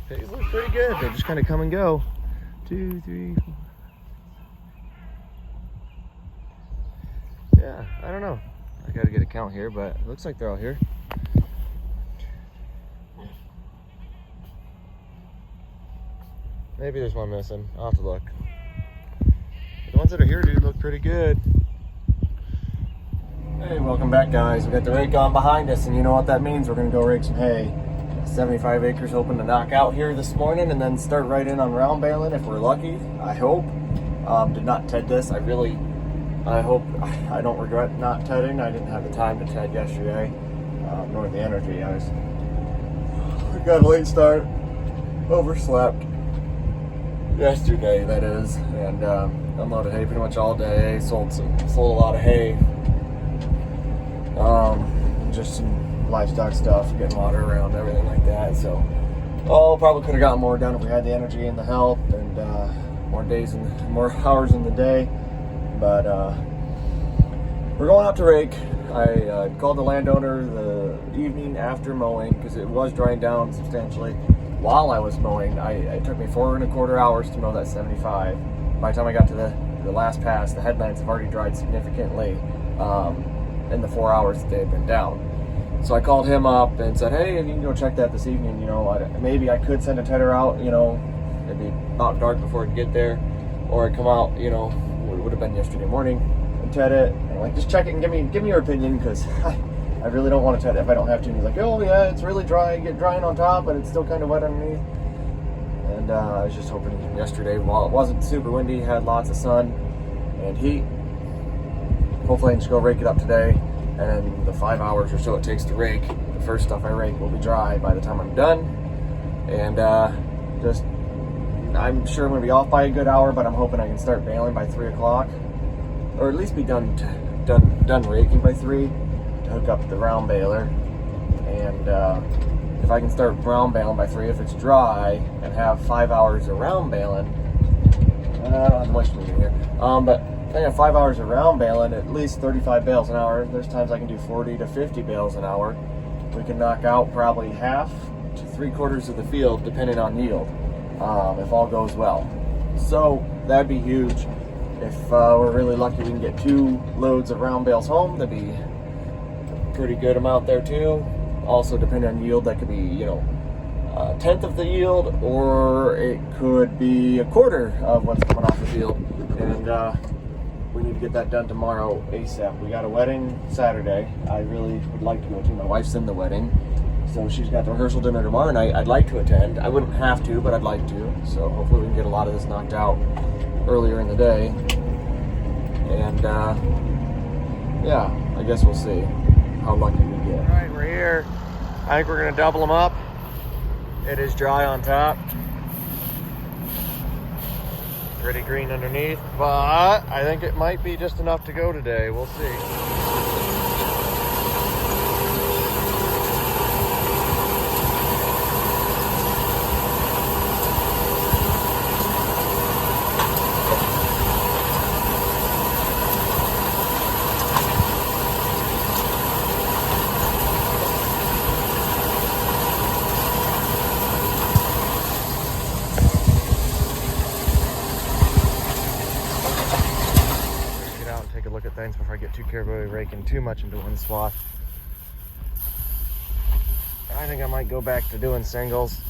Pigs look pretty good. They just kind of come and go. 2, 3, 4. Yeah, I don't know. I gotta get a count here, but it looks like they're all here. Maybe there's one missing. I'll have to look. The ones that are here, dude, look pretty good. Hey, welcome back, guys. We got the rake on behind us, and you know what that means. We're gonna go rake some hay. 75 acres hoping to knock out here this morning, and then start right in on round baling if we're lucky. I hope. Did not ted this. I hope I don't regret not tedding. I didn't have the time to ted yesterday, nor the energy. We got a late start, overslept yesterday, that is, and unloaded hay pretty much all day. Sold a lot of hay. Just some livestock stuff, getting water around, everything like that. So, probably could have gotten more done if we had the energy and the help, and more hours in the day. But we're going out to rake. I called the landowner the evening after mowing because it was drying down substantially while I was mowing. It took me 4.25 hours to mow that 75. By the time I got to the last pass, the headlands have already dried significantly in the 4 hours that they had been down. So I called him up and said, hey, if you can go check that this evening, maybe I could send a tedder out, it'd be about dark before it'd get there, or I'd come out, it would have been yesterday morning, and ted it, and just check it and give me your opinion, because I really don't want to ted it if I don't have to. And he's like, oh yeah, it's really dry, get drying on top, but it's still kind of wet underneath. And I was just hoping yesterday, while it wasn't super windy, had lots of sun and heat, hopefully I can just go rake it up today. And then the 5 hours or so it takes to rake, the first stuff I rake will be dry by the time I'm done. And I'm sure I'm going to be off by a good hour, but I'm hoping I can start baling by 3 o'clock, or at least be done raking by 3 to hook up the round baler. And if I can start round baling by 3, if it's dry, and have 5 hours of round baling, I don't have much to do here, but I have 5 hours of round baling, at least 35 bales an hour. There's times I can do 40 to 50 bales an hour. We can knock out probably half to 3/4 of the field, depending on yield, if all goes well. So that'd be huge. If we're really lucky, we can get 2 loads of round bales home. That'd be a pretty good amount there too. Also, depending on yield, that could be, a tenth of the yield, or it could be 1/4 of what's coming off the field. And we need to get that done tomorrow ASAP. We got a wedding Saturday. I really would like to go to. My wife's in the wedding, so she's got the rehearsal dinner tomorrow night. I'd like to attend. I wouldn't have to, but I'd like to. So hopefully we can get a lot of this knocked out earlier in the day. And yeah, I guess we'll see how lucky we get. All right, we're here. I think we're gonna double them up. It is dry on top. Pretty green underneath, but I think it might be just enough to go today. We'll see. Look at things before I get too careful raking too much into one swath. I think I might go back to doing singles.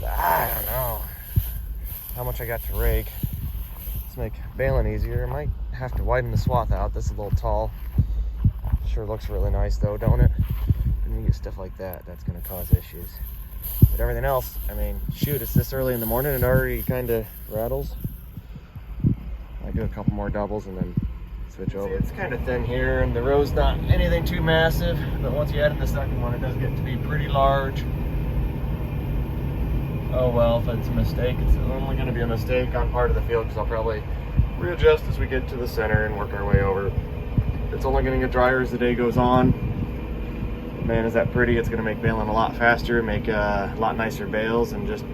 I don't know how much I got to rake. Let's make baling easier. I might have to widen the swath out. This is a little tall. Sure looks really nice though, don't it? When you get stuff like that, that's going to cause issues. But everything else, I mean, shoot, it's this early in the morning and already kind of rattles. I do a couple more doubles and then switch over. It's kind of thin here, and the row's not anything too massive, but once you add in the second one, it does get to be pretty large. Oh well, if it's a mistake, it's only going to be a mistake on part of the field, because I'll probably readjust as we get to the center and work our way over. It's only going to get drier as the day goes on. Man, is that pretty. It's going to make baling a lot faster, make a lot nicer bales, and just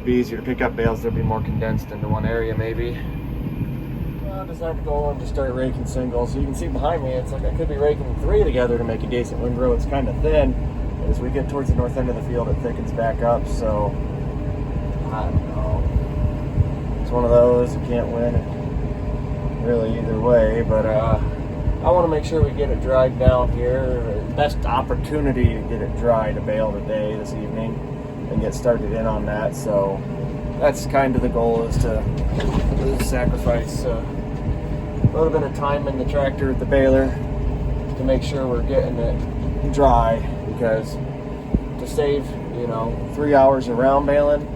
be easier to pick up bales. They'll be more condensed into one area maybe. I decided to go and just start raking singles. So you can see behind me, it's like I could be raking 3 together to make a decent windrow. It's kind of thin. As we get towards the north end of the field, it thickens back up. So I don't know. It's one of those, you can't win really either way, but I want to make sure we get it dried down here. Best opportunity to get it dry to bale today, this evening, and get started in on that. So that's kind of the goal, is to sacrifice a little bit of time in the tractor with the baler to make sure we're getting it dry, because to save 3 hours around baling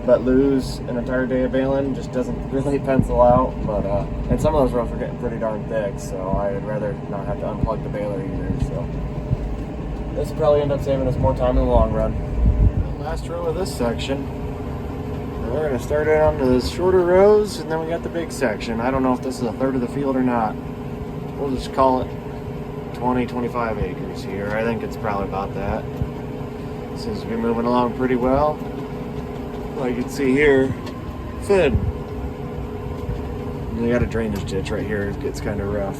but lose an entire day of baling just doesn't really pencil out. But and some of those rows are getting pretty darn thick, so I'd rather not have to unplug the baler either. So this will probably end up saving us more time in the long run. Last row of this section, we're going to start it on the shorter rows, and then we got the big section. I don't know if this is a third of the field or not. We'll just call it 20-25 acres here. I think it's probably about that. Seems to be moving along pretty well. Like you can see here, fed. And we got a drainage ditch right here. It gets kind of rough.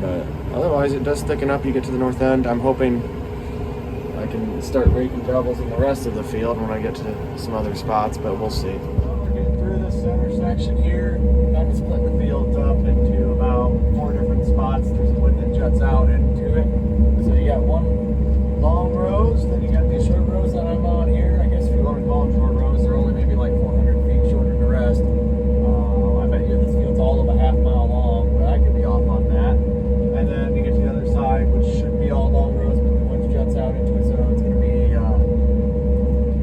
But otherwise, it does thicken up. You get to the north end. I'm hoping I can start raking doubles in the rest of the field when I get to some other spots, but we'll see. We're getting through this center section here. I'm splitting the field up into about 4 different spots. There's a wood that juts out into it. So you got one long rows, then you got these short rows that I'm on here. I guess if you want to call them short rows, they're only maybe like 400 feet shorter than the rest. I bet you this field's all of a half mile long, but I could be off on that. And then you get to the other side, which should be all long rows, but the wood juts out into it, so it's going to be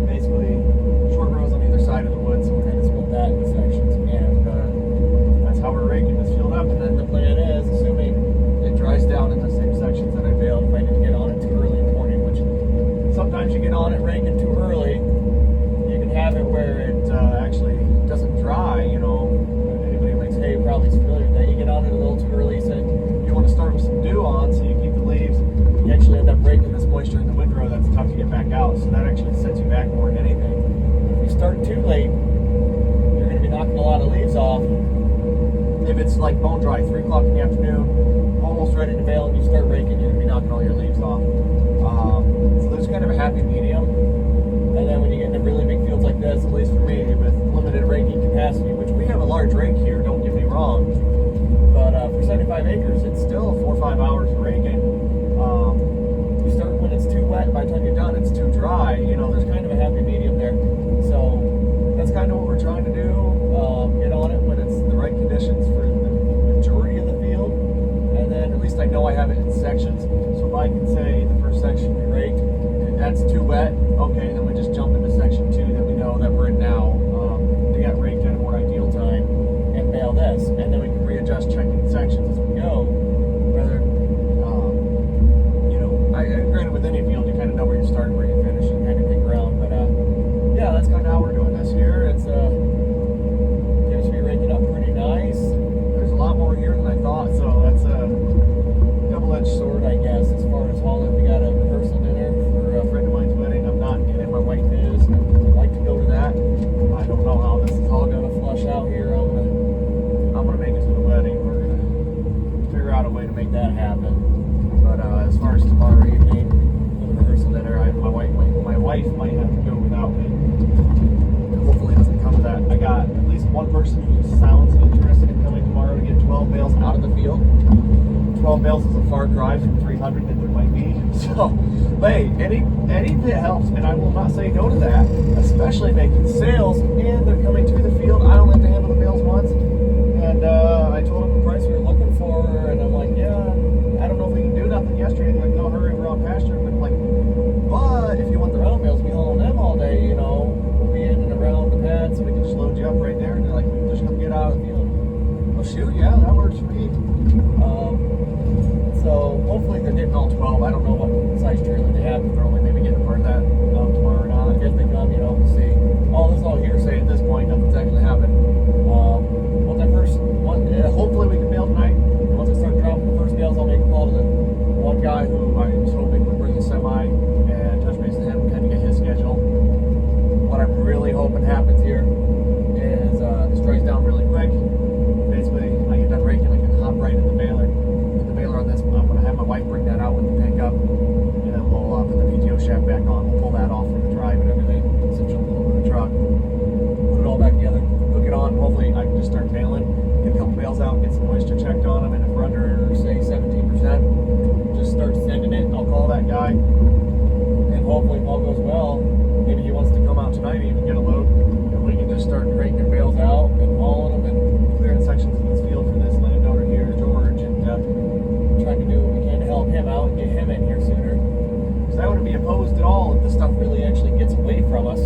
basically short rows on either side of the wood. So we're going to split that into sections, and that's how we're raking this field up. And then the plan is, assuming it dries down in the same sections that I baled, if I didn't get on it too early in the morning, which sometimes you get on it raking too early, you can have it where it actually doesn't dry. Anybody who makes hay probably is familiar with that. You get on it a little too early, so you want to start with some dew on so you keep the leaves. You actually end up breaking this moisture in the windrow that's tough to get back out, so that actually sets you back more than anything. If you start too late, you're going to be knocking a lot of leaves off. If it's like bone dry, 3 o'clock in the afternoon, almost ready to bale, and you start raking, you're going to be knocking all your leaves off. So there's kind of a happy medium. And then when you get into really big fields like this, at least for me, with limited raking capacity, which we have a large rake here, don't get me wrong, but for 75 acres, it's still 4 or 5 hours of raking. You start when it's too wet, by the time you're done, it's too dry. There's kind of a happy medium there. So that's kind of what we're trying to do. Get on it when it's the right conditions for the majority of the field. And then at least I know I have it in sections. So if I can say the first section we raked, and that's too wet, okay, then we just jump into section 2 that we know that we're in now, to get raked at a more ideal time, and bale this. And then we can readjust checking sections as we go. Whether, granted with any field, you kind of know where you start and where you finish and kind of pick around. But yeah, that's kind of how we're doing this here. It's seems to be raking up pretty nice. There's a lot more here than I thought, so that's a double-edged sword, I guess, as far as hauling. We got a rehearsal dinner for a friend of mine's wedding. I'm not in it, my wife is. I'd like to go to that. I don't know how this is all going to flush out here. I'm gonna make it to the wedding. We're gonna figure out a way to make that happen. But as far as tomorrow evening, the rehearsal dinner, my wife might have to go without me. Hopefully it doesn't come to that. I got at least one person who sounds interested in coming tomorrow to get 12 bales out of the field. 12 bales is a far cry from 300 that there might be. So, hey, any bit helps, and I will not say no to that, especially making sales, and they're coming to the field. I only have to handle the bales once, and I told them the price we were looking for, and I'm like, yeah, I don't know if we can do nothing yesterday. They're like, no hurry, we're on pasture. But I'm like, but if you want the round bales, we hauling them all day, we'll be in and around the pad, so we can just load you up right there. And they're like, just come get out of the field. Oh shoot, yeah, that works for me. So hopefully they're getting all 12. I don't know what size trailer they have, if they're only maybe getting a part of that tomorrow or not. If they come, we'll see. All this is all hearsay at this point. Nothing's actually happened. Once I first, hopefully we can bail tonight. Once I start dropping the first bales, I'll make a call to the one guy who I was hoping would bring a semi and touch base with him, kind of get his schedule. What I'm really hoping happens here is this dries down really quick. Basically, I get done raking, I can hop right in the shaft back on. We'll pull that off from the drive and everything, cinch a little bit of the truck, put it all back together, hook it on. Hopefully I can just start bailing, get a couple bales out, get some moisture checked on them, and if we're under, say, 17%, just start sending it. I'll call that guy, and hopefully if all goes well, maybe he wants to come out tonight and even get a load, and we can just start cranking bales out and hauling them and clearing sections of this field for this landowner here, George, and trying to do what we can to help him out and get him in here sooner. Because I wouldn't be opposed at all if this stuff really actually gets away from us.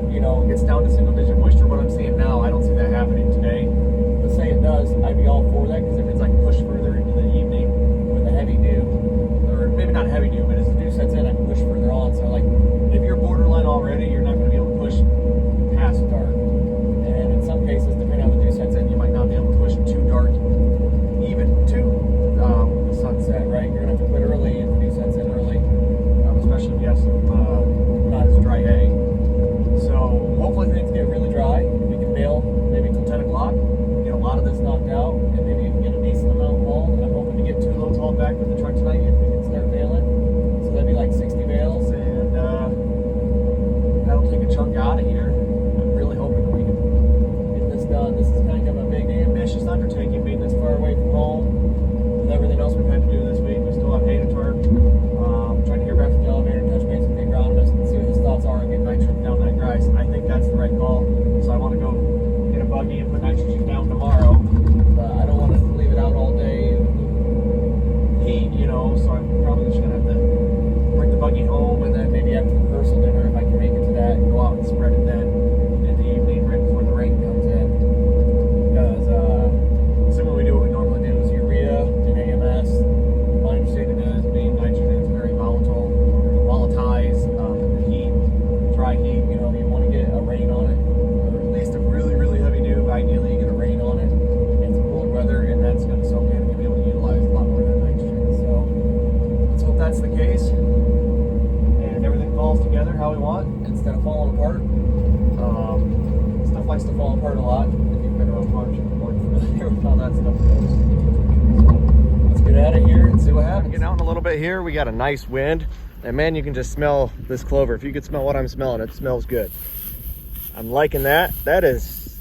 You know, gets down to single-digit moisture. What I'm seeing now, I don't see that happening today. But say it does, I'd be all for that, because it means I can push further into the evening with a heavy dew, or maybe not heavy dew, but as the dew sets in, I can push further on. So like, if you're borderline already, you're not going to be able to push past dark. And in some cases, depending on the dew sets in, you might not be able to push too dark, even to the sunset, right? You're going to have to quit early if the dew sets in early, especially if you have some not as dry hay. So hopefully things get really dry. We can bail maybe till 10 o'clock, get a lot of this knocked out, and maybe even get a decent amount hauled. I'm hoping to get 2 loads hauled back with the truck tonight if we can start bailing. So that'd be like 60 bales, and that'll take a chunk out of here. I'm really hoping that we can get this done. This is kind of a big, ambitious undertaking, being this far away from home. With everything else we've had to do this week, we still have hay to tarp. Trying to hear back from the elevator and touch base with the agronomist and see what his thoughts are on getting nitrogen down that grass. I think that's the right call. So I want to go get a buggy and put nitrogen down tomorrow. But I don't want to leave it out all day heat, you know, so I'm probably just going to have to bring the buggy home, and then maybe after the rehearsal dinner, if I can make it to that, go out and spread it then in the evening right before the rain comes in. Because similarly we do what we normally do is urea and AMS. My understanding is being nitrogen is very volatile, volatilize the heat, dry heat. You know, you want to get a rain on it, or at least a really, really heavy dew. Ideally, you get a rain on it and some cooler weather, and that's going to soak in and you'll be able to utilize a lot more of that nitrogen. So let's hope that's the case, and everything falls together how we want instead of falling apart. Stuff likes to fall apart a lot. If you've been around farms, you're more familiar with how that stuff goes. Let's get out of here and see what happens. Getting out in a little bit here, we got a nice wind, and man, you can just smell this clover. If you could smell what I'm smelling, it smells good. I'm liking that. That is,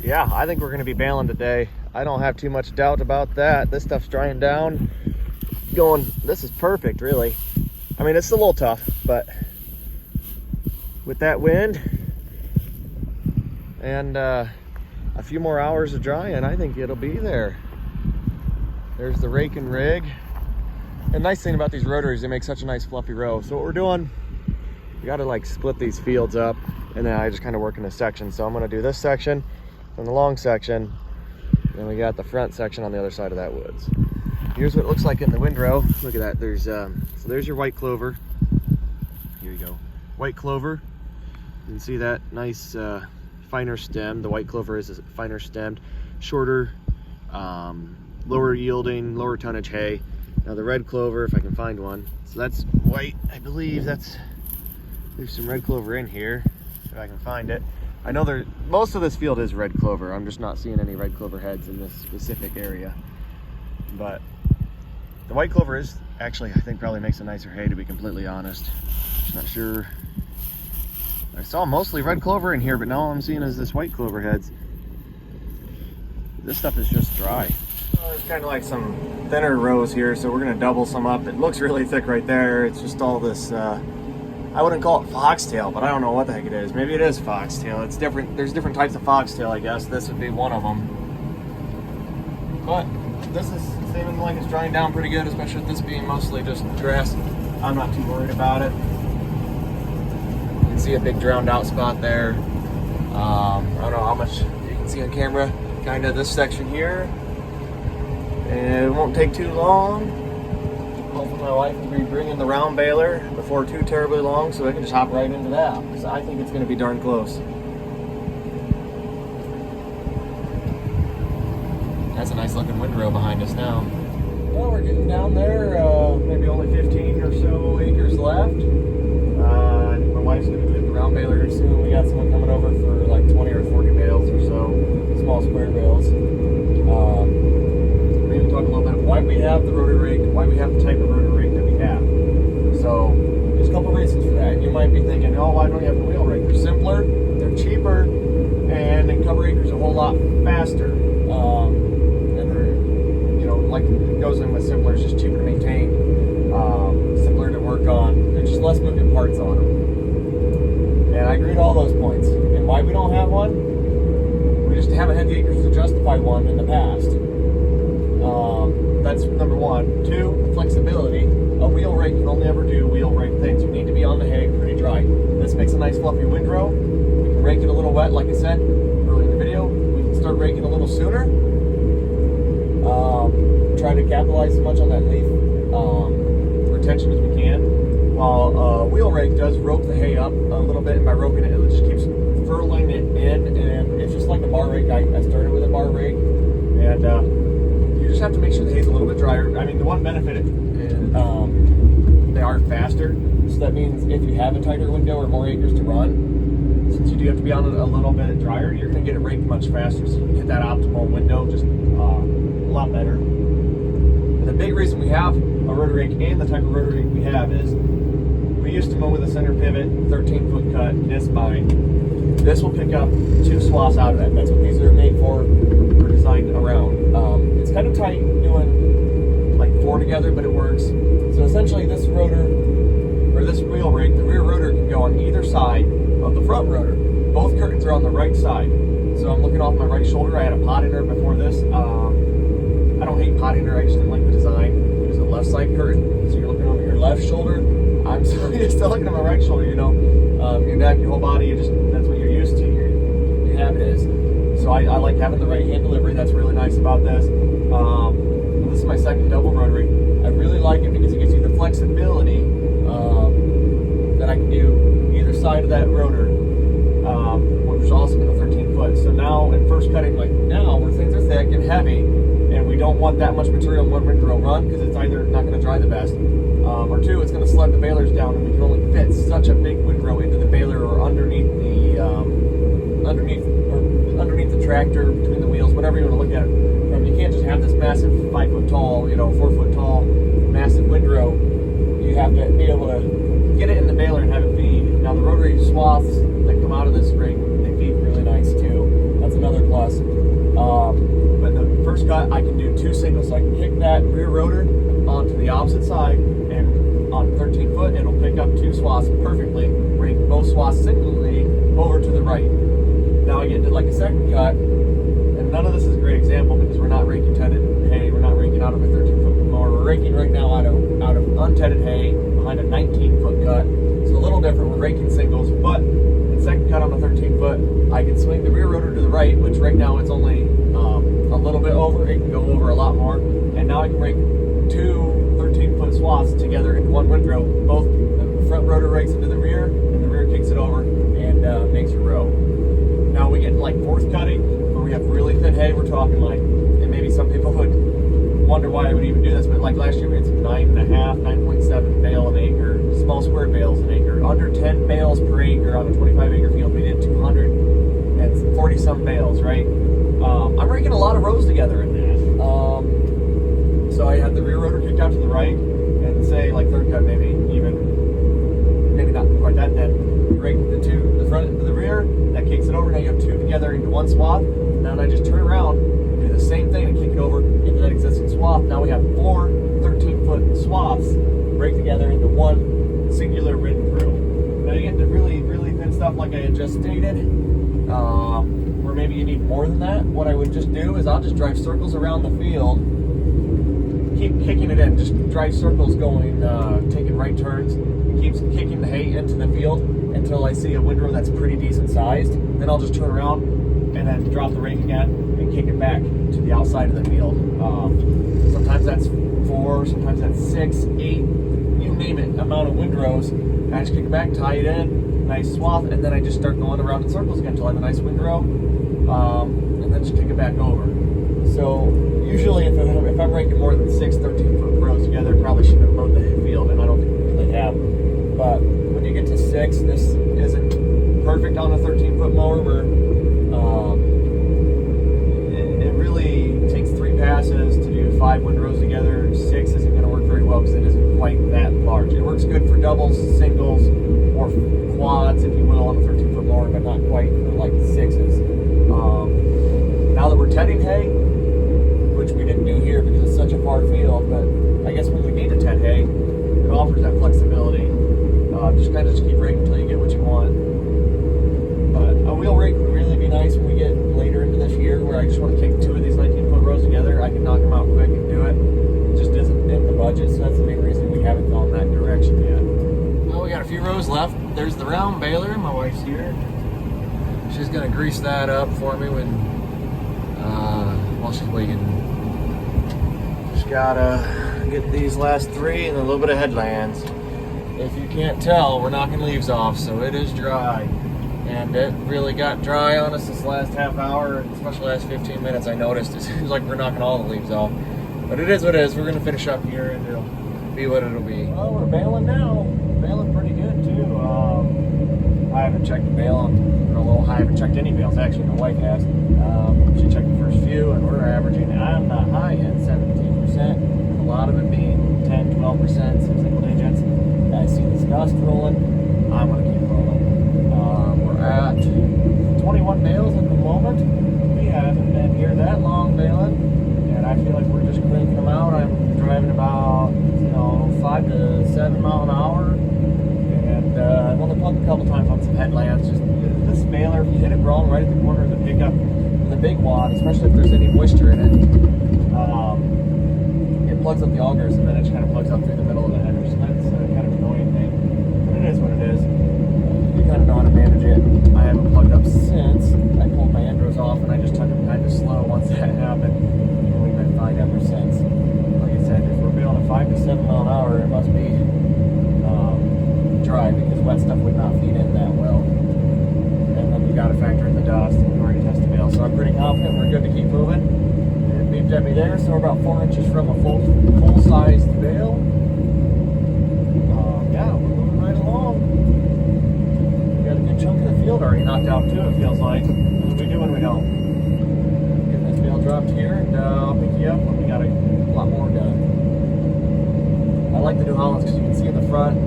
yeah, I think we're going to be bailing today. I don't have too much doubt about that. This stuff's drying down, going, this is perfect, really. I mean, it's a little tough, but with that wind and a few more hours of drying, I think it'll be there. There's the rake and rig. The nice thing about these rotaries, they make such a nice fluffy row. So what we're doing, we got to like split these fields up, and then I just kind of work in a section. So I'm going to do this section, then the long section, and we got the front section on the other side of that woods. Here's what it looks like in the windrow. Look at that. There's so there's your white clover. Here you go, white clover. You can see that nice finer stem. The white clover is finer stemmed, shorter, lower yielding, lower tonnage hay. Now the red clover, if I can find one, so that's white. I believe there's some red clover in here, if I can find it. I know most of this field is red clover. I'm just not seeing any red clover heads in this specific area. But the white clover is actually, I think, probably makes a nicer hay, to be completely honest. Just not sure. I saw mostly red clover in here, but now all I'm seeing is this white clover heads. This stuff is just dry. There's kind of like some thinner rows here, so we're going to double some up. It looks really thick right there. It's just all this, I wouldn't call it foxtail, but I don't know what the heck it is. Maybe it is foxtail. It's different. There's different types of foxtail, I guess. This would be one of them. But this is seeming like it's drying down pretty good, especially with this being mostly just grass. I'm not too worried about it. You can see a big drowned out spot there. I don't know how much you can see on camera. Kind of this section here. And it won't take too long. Hopefully my wife will be bringing the round baler before too terribly long, so I can just hop right into that, because I think it's going to be darn close. That's a nice looking windrow behind us now. Well, we're getting down there, maybe only 15 or so acres left. I think my wife's going to get the round baler here soon. We got someone coming over for like 20 or 40 bales or so, small square bales. We even talked a little bit of why we have the rotary rake, why we have the type of rotary rake that we have. So there's a couple reasons for that. You might be thinking, oh, why don't you have a wheel rake? They're simpler, they're cheaper, and they cover acres a whole lot faster. And they're, you know, like it goes in with simpler, it's just cheaper to maintain, simpler to work on. There's just less moving parts on them. And I agree to all those points. And why we don't have one? We just haven't had the acres to justify one in the past. That's number one. Two, flexibility. A wheel rake can only ever do wheel rake things. You need to be on the hay pretty dry. This makes a nice fluffy windrow. We can rake it a little wet, like I said earlier in the video. We can start raking a little sooner. Try to capitalize as much on that leaf retention as we can. While a wheel rake does rope the hay up a little bit, and by roping it, it just keeps furling it in, and it's just like a bar rake. I started with a bar rake, and you just have to make sure the hay's a little bit drier. I mean, the one benefit is they are faster, so that means if you have a tighter window or more acres to run, since you do have to be on it a little bit drier, you're going to get it raked much faster, so you can hit that optimal window just a lot better. And the big reason we have a rotary rake and the type of rotary rake we have is we used to mow with a center pivot, 13-foot cut, disc bind. This will pick up 2 swaths out of that. That's what these are made for, or designed around. It's kind of tight doing like 4 together, but it works. So essentially this rotor, or this wheel rake, the rear rotor can go on either side of the front rotor. Both curtains are on the right side. So I'm looking off my right shoulder. I had a pot inner before this. I don't hate pot inner, I just didn't like the design. It was a left side curtain, so you're looking over your left shoulder. I'm still looking at my right shoulder, you know. Your neck, your whole body, that's what you're used to. Your habit is. So I like having the right hand delivery. That's really nice about this. This is my second double rotary. I really like it because it gives you the flexibility that I can do either side of that rotor, which is awesome in a 13-foot. So now, at first cutting, like now, where things are thick and heavy, and we don't want that much material in one windrow run because it's either not going to dry the best, or two, it's going to sled the balers down, and we can only fit such a big windrow into the baler or underneath the tractor, between the wheels, whatever you want to look at it. You can't just have this massive 5-foot tall, 4-foot tall, massive windrow. You have to be able to get it in the baler and have it feed. Now the rotary swaths that come out of this ring, they feed really nice too. That's another plus. But the first cut, I can do 2 singles, so I can kick that rear rotor onto the opposite side, and on 13-foot, it'll pick up 2 swaths perfectly, rake both swaths singly over to the right. Now I get to like a second cut, and none of this is a great example because we're not raking tedded hay, we're not raking out of a 13-foot mower. We're raking right now out of untedded hay behind a 19-foot cut. It's a little different, we're raking singles, but in second cut on a 13-foot, I can swing the rear rotor to the right, which right now it's only a little bit over. It can go over a lot more, and now I can rake 2 13-foot swaths together in one windrow. Both the front rotor rakes into the rear, and the rear kicks it over and makes a row. Now we get like fourth cutting, where we have really thin hay. We're talking like, and maybe some people would wonder why I would even do this, but like last year we had some 9.7 bale an acre, small square bales an acre, under 10 bales per acre on a 25-acre field. We did 240 some bales, right? I'm raking a lot of rows together in that. So I had the rear rotor kicked out to the right, and say like third cut maybe not quite that then. Rake the front into the rear, that kicks it over. Now you have 2 together into one swath. Now I just turn around, do the same thing and kick it over into that existing swath. Now we have 4 13-foot swaths rake together into one singular windrow. Now you get to really, really thin stuff like I had just stated. Or maybe you need more than that. What I would just do is I'll just drive circles around the field, keep kicking it in, just drive circles going, taking right turns, keeps kicking the hay into the field until I see a windrow that's pretty decent sized. Then I'll just turn around and then drop the rake again and kick it back to the outside of the field. Sometimes that's 4, sometimes that's 6, 8, you name it, amount of windrows. I just kick it back, tie it in, nice swath, and then I just start going around in circles again until I have a nice windrow, and then just kick it back over. So usually if I'm raking more than 6 13-foot rows together, I probably shouldn't have mowed the hay field, and I don't think we really have. But when you get to 6, this isn't perfect on a 13-foot mower where it really takes 3 passes to do 5 5 windrows together. 6 isn't going to work very well because it isn't quite that large. It works good for doubles, singles, or quads, if you will, on a 13-foot mower, but not quite for like 6s. Now that we're tedding hay, which we didn't do here because it's such a far field, but I guess when we need to ted hay, it offers that flexibility. Just kind of keep raking until you get what you want. But a wheel rake would really be nice when we get later into this year, where I just want to kick 2 of these 19-foot rows together. I can knock them out quick and do it. It just isn't in the budget, so that's the main reason we haven't gone that direction yet. Well, we got a few rows left. There's the round baler. My wife's here. She's gonna grease that up for me while she's waiting. Just gotta get these last 3 and a little bit of headlands. If you can't tell, we're knocking leaves off, so it is dry. And it really got dry on us this last half hour, especially last 15 minutes. I noticed it seems like we're knocking all the leaves off. But it is what it is. We're gonna finish up here and it'll be what it'll be. Well, we're baling now. Baling pretty good too. I haven't checked the bale. I haven't checked any bales actually. My wife has. She checked the first few, and we're averaging on the high end 17%. A lot of it being 10, 12%, some single digits. I see this dust rolling. I'm gonna keep rolling. We're at 21 bales at the moment. We haven't been here that long baling, and I feel like we're just cranking them out. I'm driving about 5 to 7 mile an hour. I've only plugged a couple times on some headlands. Just this baler, if you hit it wrong right at the corner of the pickup, the big wad, especially if there's any moisture in it, it plugs up the augers and then it just kind of plugs up through the middle of the header. So that's kind of an annoying thing. But it is what it is. You kind of know how to manage it. I haven't plugged up since I pulled my endros off, and I just took them kind of slow once that happened. And we've been fine ever since. Like I said, if we're baling at 5 to 7 mile an hour, it must be dry, because wet stuff would not feed in that well. And then we got to factor in the dust, and we already tested the bale. So I'm pretty confident we're good to keep moving. It beeped at me there, so we're about 4 inches from a full-sized bale. Yeah, we're moving right along. We got a good chunk of the field already knocked out too, it feels like. What do we do when we don't? Get this bale dropped here, and I'll pick you up when we got a lot more done. I like the New Hollands because you can see in the front,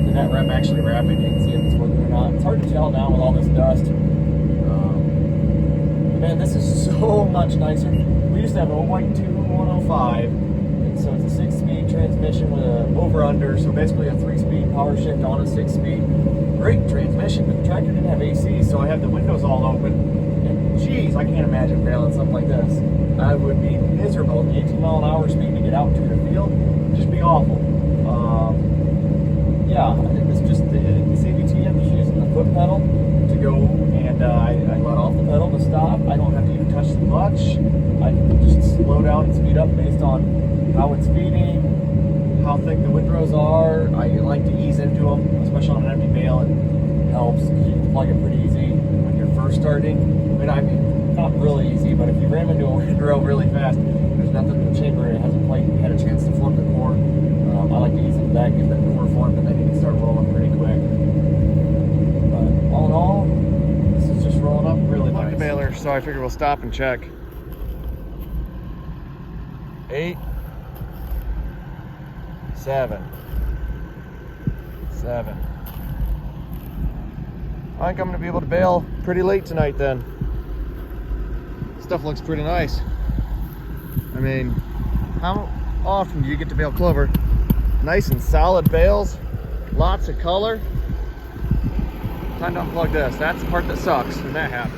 the net rep actually wrapping. You can see if it's working or not. It's hard to tell now with all this dust. Man, this is so much nicer. We used to have a white 105, and so it's a 6-speed transmission with a over-under, so basically a 3-speed power shift on a 6-speed. Great transmission, but the tractor didn't have AC, so I had the windows all open. And geez, I can't imagine bailing something like this. I would be miserable at the 18 mile an hour speed to get out to the field. It'd just be awful. Yeah, it was just the CVT. I'm just using the foot pedal to go, and I let off the pedal to stop. I don't have to even touch the clutch. I can just slow down and speed up based on how it's feeding, how thick the windrows are. I like to ease into them, especially on an empty bale. It helps. You can plug it pretty easy when you're first starting. I mean, not really easy, but if you ram into a windrow really fast, there's nothing in the chamber. It hasn't quite had a chance to form the core. I like to ease into that, get that core formed, and then you can start rolling pretty quick. But all in all, this is just rolling up really nice. The baler, so I figure we'll stop and check. 8, 7. I think I'm going to be able to bale pretty late tonight then. Stuff looks pretty nice. I mean, how often do you get to bale clover? Nice and solid bales, lots of color. Time to unplug this. That's the part that sucks when that happens.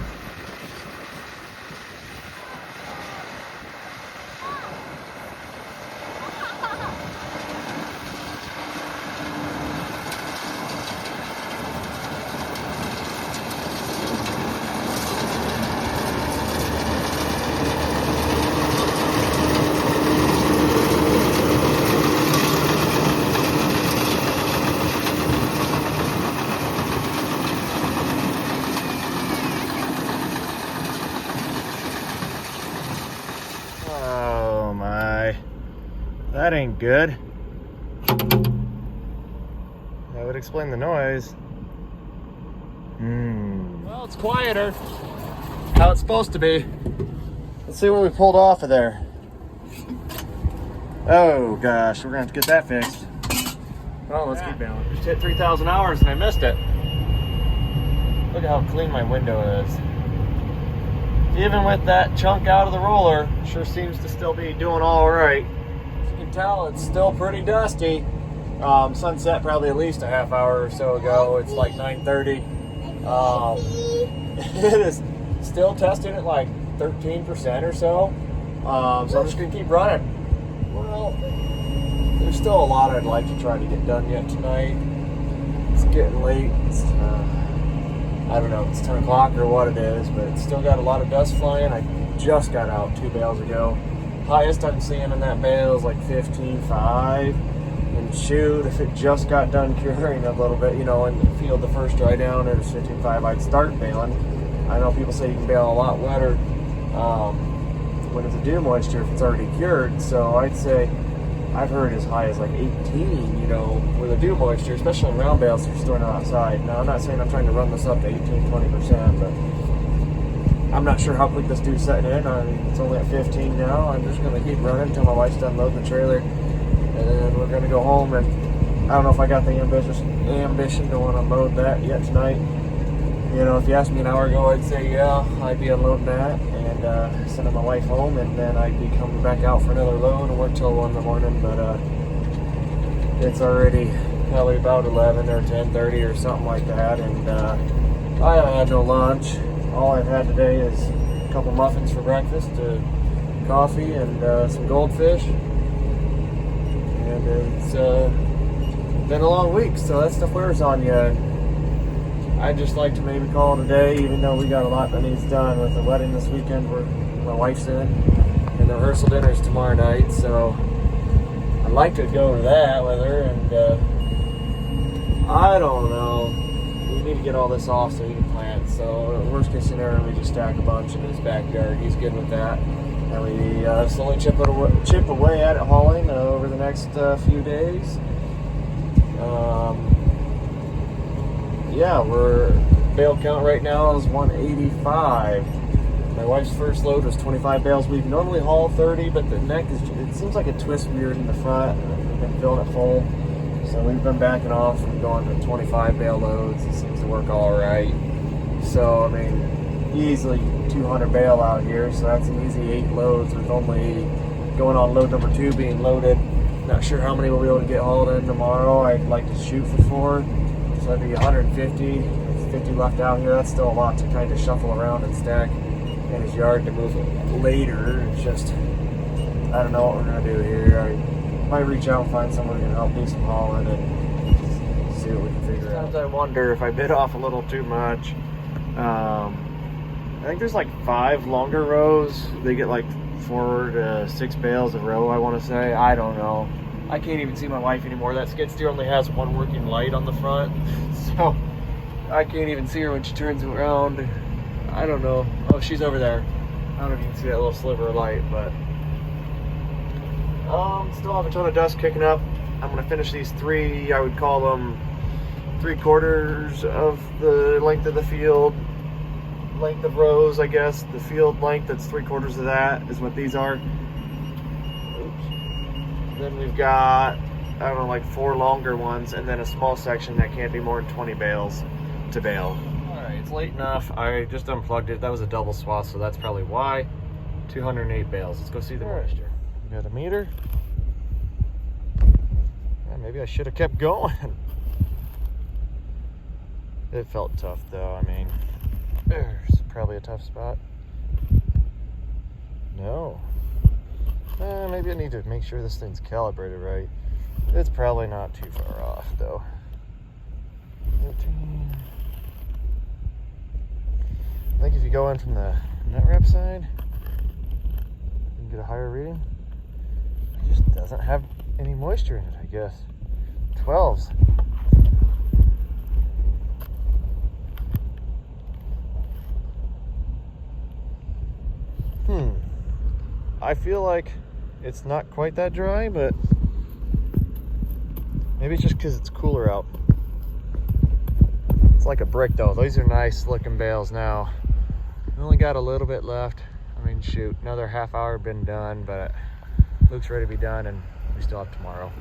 That ain't good. That would explain the noise. Well, it's quieter. How it's supposed to be. Let's see where we pulled off of there. Oh gosh, we're gonna have to get that fixed. Well, let's keep baling. Just hit 3,000 hours and I missed it. Look at how clean my window is. Even with that chunk out of the roller, sure seems to still be doing all right. As you can tell, it's still pretty dusty. Sunset probably at least a half hour or so ago. It's like 9:30. It is still testing at like 13% or so. So I'm just gonna keep running. Well, there's still a lot I'd like to try to get done yet tonight. It's getting late. It's, I don't know if it's 10 o'clock or what it is, but it's still got a lot of dust flying. I just got out 2 bales ago. Highest I'm seeing in that bale is like 55. And shoot, if it just got done curing a little bit, you know, in the field, the first dry down, it was 55, I'd start baling. I know people say you can bale a lot wetter when it's a dew moisture if it's already cured. So I'd say I've heard as high as like 18, you know, with a dew moisture, especially in round bales if you're storing it outside. Now, I'm not saying I'm trying to run this up to 18, 20%, but I'm not sure how quick this dew's setting in. I mean, it's only at 15 now. I'm just going to keep running until my wife's done loading the trailer. And then we're going to go home, and I don't know if I got the ambition to want to load that yet tonight. You know, if you asked me an hour ago, I'd say, yeah, I'd be unloading that and sending my wife home, and then I'd be coming back out for another load and work till 1 in the morning. But it's already probably about 11 or 10:30 or something like that, and I haven't had no lunch. All I've had today is a couple muffins for breakfast, coffee, and some goldfish. And it's been a long week, so that stuff wears on you. I'd just like to maybe call it a day, even though we got a lot that needs done with the wedding this weekend where my wife's in, and the rehearsal dinner's tomorrow night, so I'd like to go to that with her, and I don't know. We need to get all this off so he can plant. So worst case scenario, we just stack a bunch in his backyard. He's good with that. And we slowly chip away at it, hauling over the next few days. Yeah, we're bale count right now is 185. My wife's first load was 25 bales. We normally haul 30, but the neck it seems like it twists weird in the front. We've been filling it full, so we've been backing off and going to 25 bale loads. It seems to work all right. So I mean, easily 200 bale out here, so that's an easy 8 loads with only going on load number 2 being loaded. Not sure how many we'll be able to get hauled in tomorrow. I'd like to shoot for 4, so that'd be 150. With 50 left out here, that's still a lot to kind of shuffle around and stack in his yard to move it later. It's just, I don't know what we're gonna do here. I might reach out and find someone who can help do some hauling and see what we can figure out. Sometimes I wonder if I bit off a little too much. I think there's like 5 longer rows. They get like 4 to 6 bales a row, I want to say. I don't know. I can't even see my wife anymore. That skid steer only has 1 working light on the front, so I can't even see her when she turns around. I don't know. Oh, she's over there. I don't know if you can see that little sliver of light, but still have a ton of dust kicking up. I'm gonna finish these 3. I would call them 3/4 of the length of the field. Length of rows, I guess. The field length, that's 3/4 of that is what these are. Oops. Then we've got, I don't know, like 4 longer ones, and then a small section that can't be more than 20 bales to bale. Alright, it's late enough. I just unplugged it. That was a double swath, so that's probably why. 208 bales. Let's go see the moisture. We got a meter. Yeah, maybe I should have kept going. It felt tough though. I mean, there's probably a tough spot. No. Maybe I need to make sure this thing's calibrated right. It's probably not too far off though. 13. I think if you go in from the nut wrap side, you can get a higher reading. It just doesn't have any moisture in it, I guess. 12s. I feel like it's not quite that dry, but maybe it's just because it's cooler out. It's like a brick though. These are nice looking bales now. We only got a little bit left. I mean, shoot, another half hour been done, but Luke's ready to be done, and we still have tomorrow.